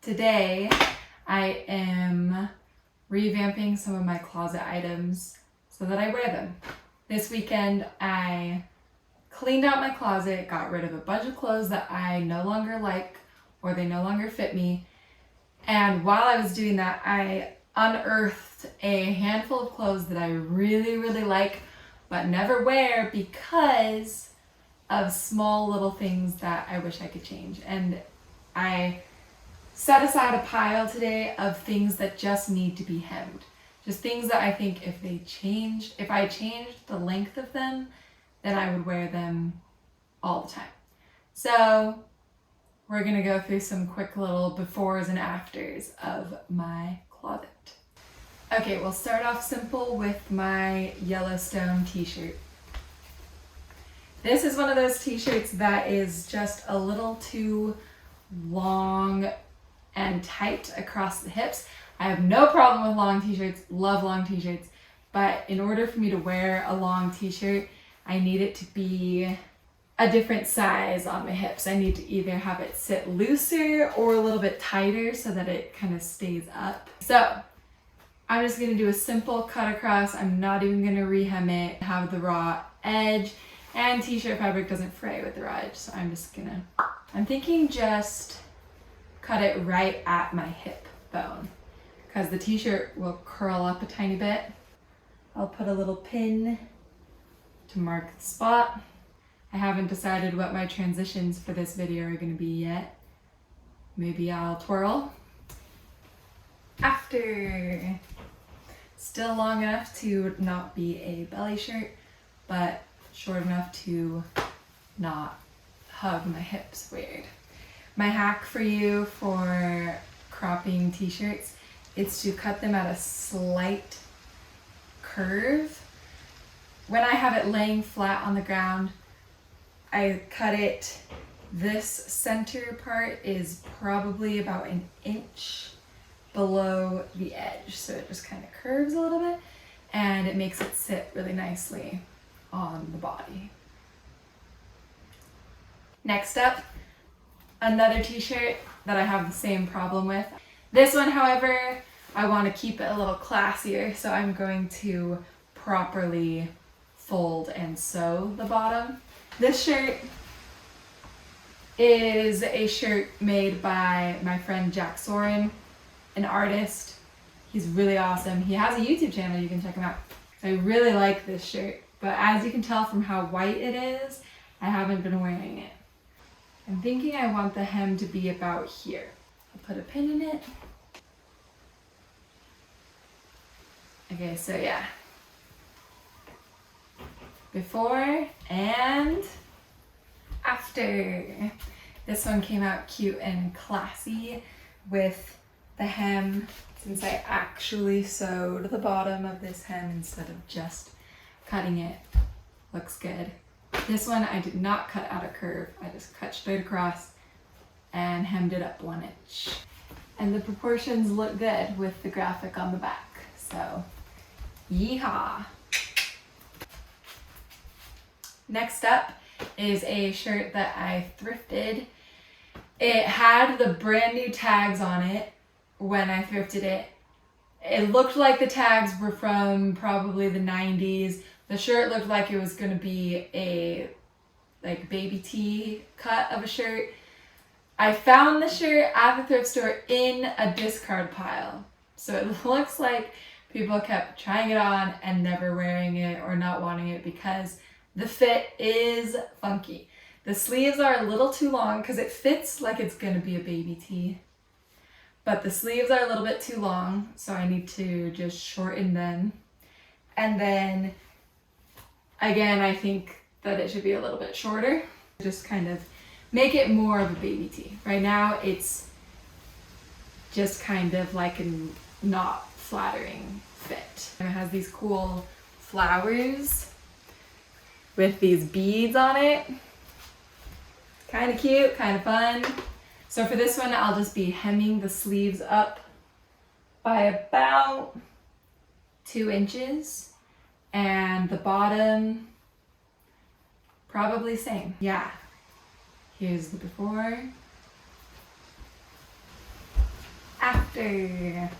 Today I am revamping some of my closet items so that I wear them. This weekend I cleaned out my closet, got rid of a bunch of clothes that I no longer like or they no longer fit me. And while I was doing that, I unearthed a handful of clothes that I really like but never wear because of small little things that I wish I could change. And I set aside a pile today of things that just need to be hemmed. Just things that I think if I changed the length of them, then I would wear them all the time. So we're gonna go through some quick little befores and afters of my closet. Okay, we'll start off simple with my Yellowstone t-shirt. This is one of those t-shirts that is just a little too long and tight across the hips. I have no problem with long t-shirts, love long t-shirts, but in order for me to wear a long t-shirt, I need it to be a different size on my hips. I need to either have it sit looser or a little bit tighter so that it kind of stays up. So I'm just gonna do a simple cut across. I'm not even gonna rehem it, have the raw edge, and t-shirt fabric doesn't fray with the raw edge. So I'm thinking just cut it right at my hip bone because the t-shirt will curl up a tiny bit. I'll put a little pin to mark the spot. I haven't decided what my transitions for this video are gonna be yet. Maybe I'll twirl. After. Still long enough to not be a belly shirt, but short enough to not hug my hips weird. My hack for you for cropping t-shirts is to cut them at a slight curve. When I have it laying flat on the ground, I cut it, this center part is probably about an inch below the edge. So it just kind of curves a little bit and it makes it sit really nicely on the body. Next up, another t-shirt that I have the same problem with. This one, however, I want to keep it a little classier, so I'm going to properly fold and sew the bottom. This shirt is a shirt made by my friend Jack Soren, an artist. He's really awesome. He has a YouTube channel, you can check him out. I really like this shirt, but as you can tell from how white it is, I haven't been wearing it. I'm thinking I want the hem to be about here. I'll put a pin in it. Okay, so yeah. Before and after. This one came out cute and classy with the hem, since I actually sewed the bottom of this hem instead of just cutting it. Looks good. This one I did not cut out a curve. I just cut straight across and hemmed it up 1 inch. And the proportions look good with the graphic on the back. So, yeehaw. Next up is a shirt that I thrifted. It had the brand new tags on it when I thrifted it. It looked like the tags were from probably the 90s. The shirt looked like it was gonna be a like baby tee cut of a shirt. I found the shirt at the thrift store in a discard pile. So it looks like people kept trying it on and never wearing it or not wanting it because the fit is funky. The sleeves are a little too long because it fits like it's gonna be a baby tee. But the sleeves are a little bit too long, so I need to just shorten them. And then, again, I think that it should be a little bit shorter. Just kind of make it more of a baby tee. Right now, it's just kind of like a not flattering fit. And it has these cool flowers with these beads on it. Kind of cute, kind of fun. So for this one, I'll just be hemming the sleeves up by about 2 inches and the bottom probably same. Yeah, here's the before after.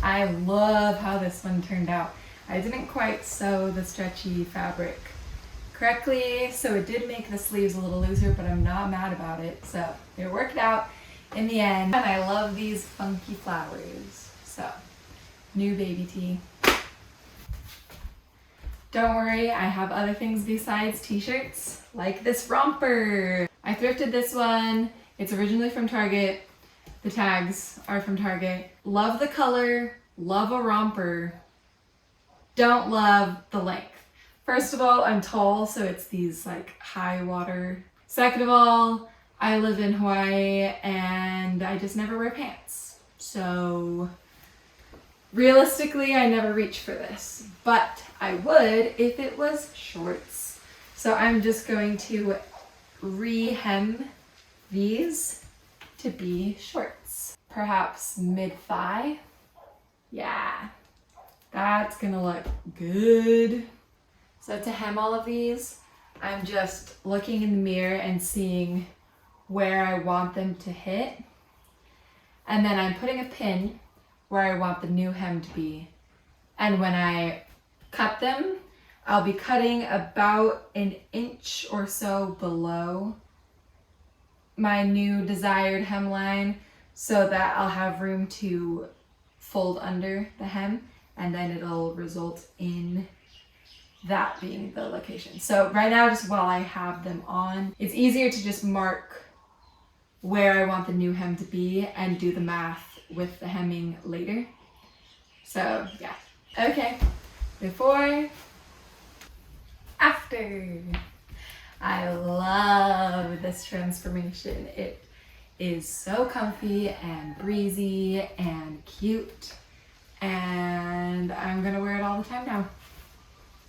I love how this one turned out. I didn't quite sew the stretchy fabric correctly, so it did make the sleeves a little looser, but I'm not mad about it. So it worked out in the end. And I love these funky flowers. So, new baby tee. Don't worry, I have other things besides t-shirts, like this romper. I thrifted this one. It's originally from Target. The tags are from Target. Love the color, love a romper. Don't love the length. First of all, I'm tall, so it's these like high water. Second of all, I live in Hawaii and I just never wear pants. So realistically, I never reach for this, but I would if it was shorts. So I'm just going to re-hem these to be shorts. Perhaps mid-thigh. Yeah, that's gonna look good. So to hem all of these, I'm just looking in the mirror and seeing where I want them to hit. And then I'm putting a pin where I want the new hem to be. And when I cut them, I'll be cutting about an inch or so below my new desired hemline so that I'll have room to fold under the hem, and then it'll result in that being the location. So right now, just while I have them on, it's easier to just mark where I want the new hem to be and do the math with the hemming later. So yeah, okay, before, after. I love this transformation. It is so comfy and breezy and cute, and I'm gonna wear it all the time now.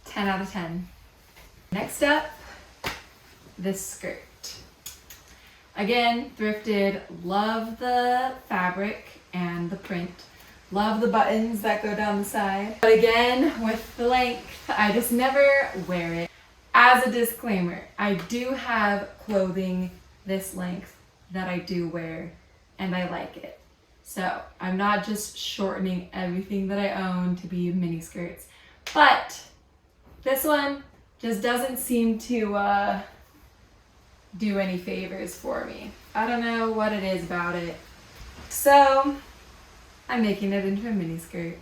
10 out of 10. Next up, this skirt. Again, thrifted. Love the fabric and the print. Love the buttons that go down the side. But again, with the length, I just never wear it. As a disclaimer, I do have clothing this length that I do wear, and I like it. So I'm not just shortening everything that I own to be mini skirts, but this one just doesn't seem to do any favors for me. I don't know what it is about it. So I'm making it into a mini skirt.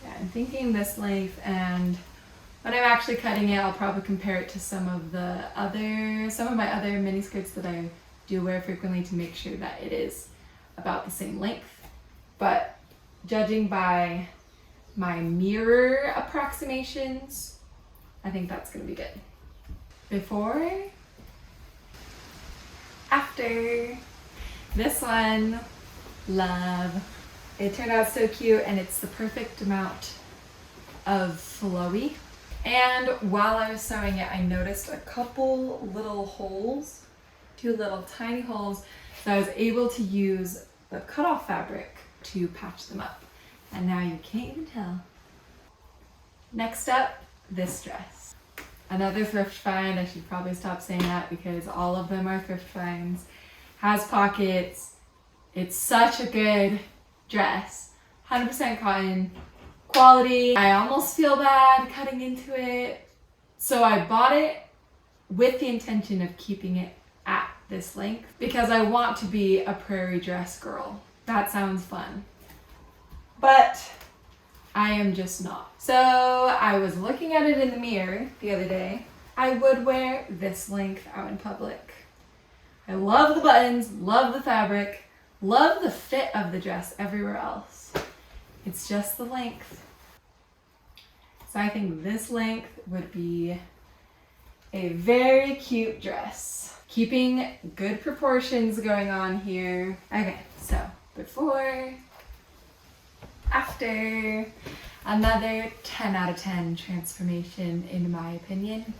Yeah, I'm thinking this length, and when I'm actually cutting it, I'll probably compare it to some of my other mini skirts that I do wear frequently to make sure that it is about the same length. But judging by my mirror approximations, I think that's gonna be good. Before, after. This one, love. It turned out so cute, and it's the perfect amount of flowy. And while I was sewing it, I noticed a couple little holes, 2 little tiny holes, so I was able to use the cutoff fabric to patch them up. And now you can't even tell. Next up, this dress. Another thrift find. I should probably stop saying that because all of them are thrift finds. Has pockets. It's such a good dress. 100% cotton. Quality. I almost feel bad cutting into it. So I bought it with the intention of keeping it at this length because I want to be a prairie dress girl. That sounds fun. But I am just not. So I was looking at it in the mirror the other day. I would wear this length out in public. I love the buttons, love the fabric, love the fit of the dress everywhere else. It's just the length. So I think this length would be a very cute dress. Keeping good proportions going on here. Okay, so before, after. Another 10 out of 10 transformation in my opinion.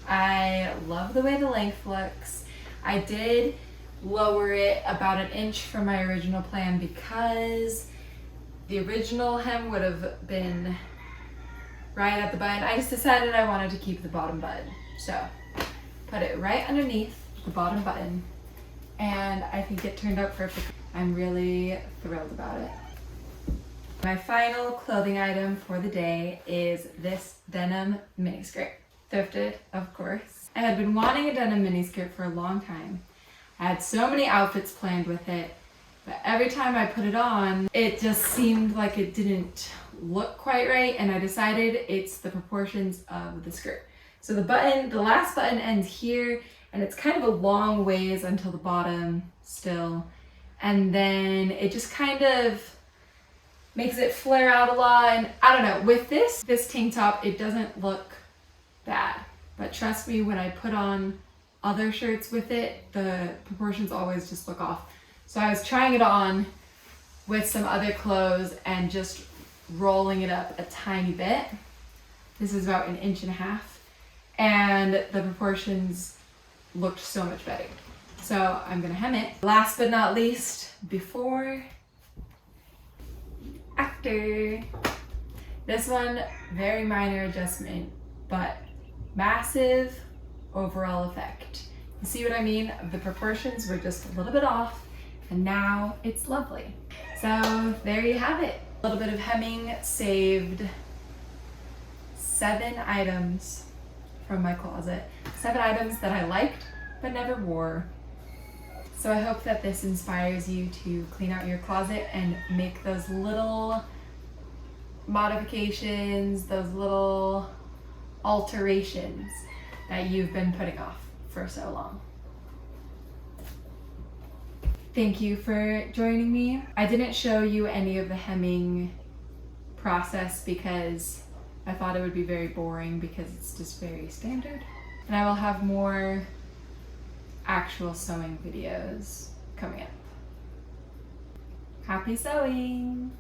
I love the way the length looks. I did lower it about an inch from my original plan because the original hem would have been right at the button. I just decided I wanted to keep the bottom button. So put it right underneath the bottom button and I think it turned out perfect. I'm really thrilled about it. My final clothing item for the day is this denim miniskirt. Thrifted, of course. I had been wanting a denim miniskirt for a long time. I had so many outfits planned with it, but every time I put it on, it just seemed like it didn't look quite right, and I decided it's the proportions of the skirt. So the last button ends here, and it's kind of a long ways until the bottom still. And then it just kind of makes it flare out a lot. And I don't know, with this tank top, it doesn't look bad. But trust me, when I put on other shirts with it, the proportions always just look off. So I was trying it on with some other clothes and just rolling it up a tiny bit. This is about 1.5 inches, and the proportions looked so much better. So I'm gonna hem it. Last but not least, before, after. This one, very minor adjustment, but massive overall effect. You see what I mean? The proportions were just a little bit off, and now it's lovely. So there you have it. A little bit of hemming saved 7 items from my closet. 7 items that I liked but never wore. So I hope that this inspires you to clean out your closet and make those little modifications, those little alterations that you've been putting off for so long. Thank you for joining me. I didn't show you any of the hemming process because I thought it would be very boring because it's just very standard. And I will have more actual sewing videos coming up. Happy sewing!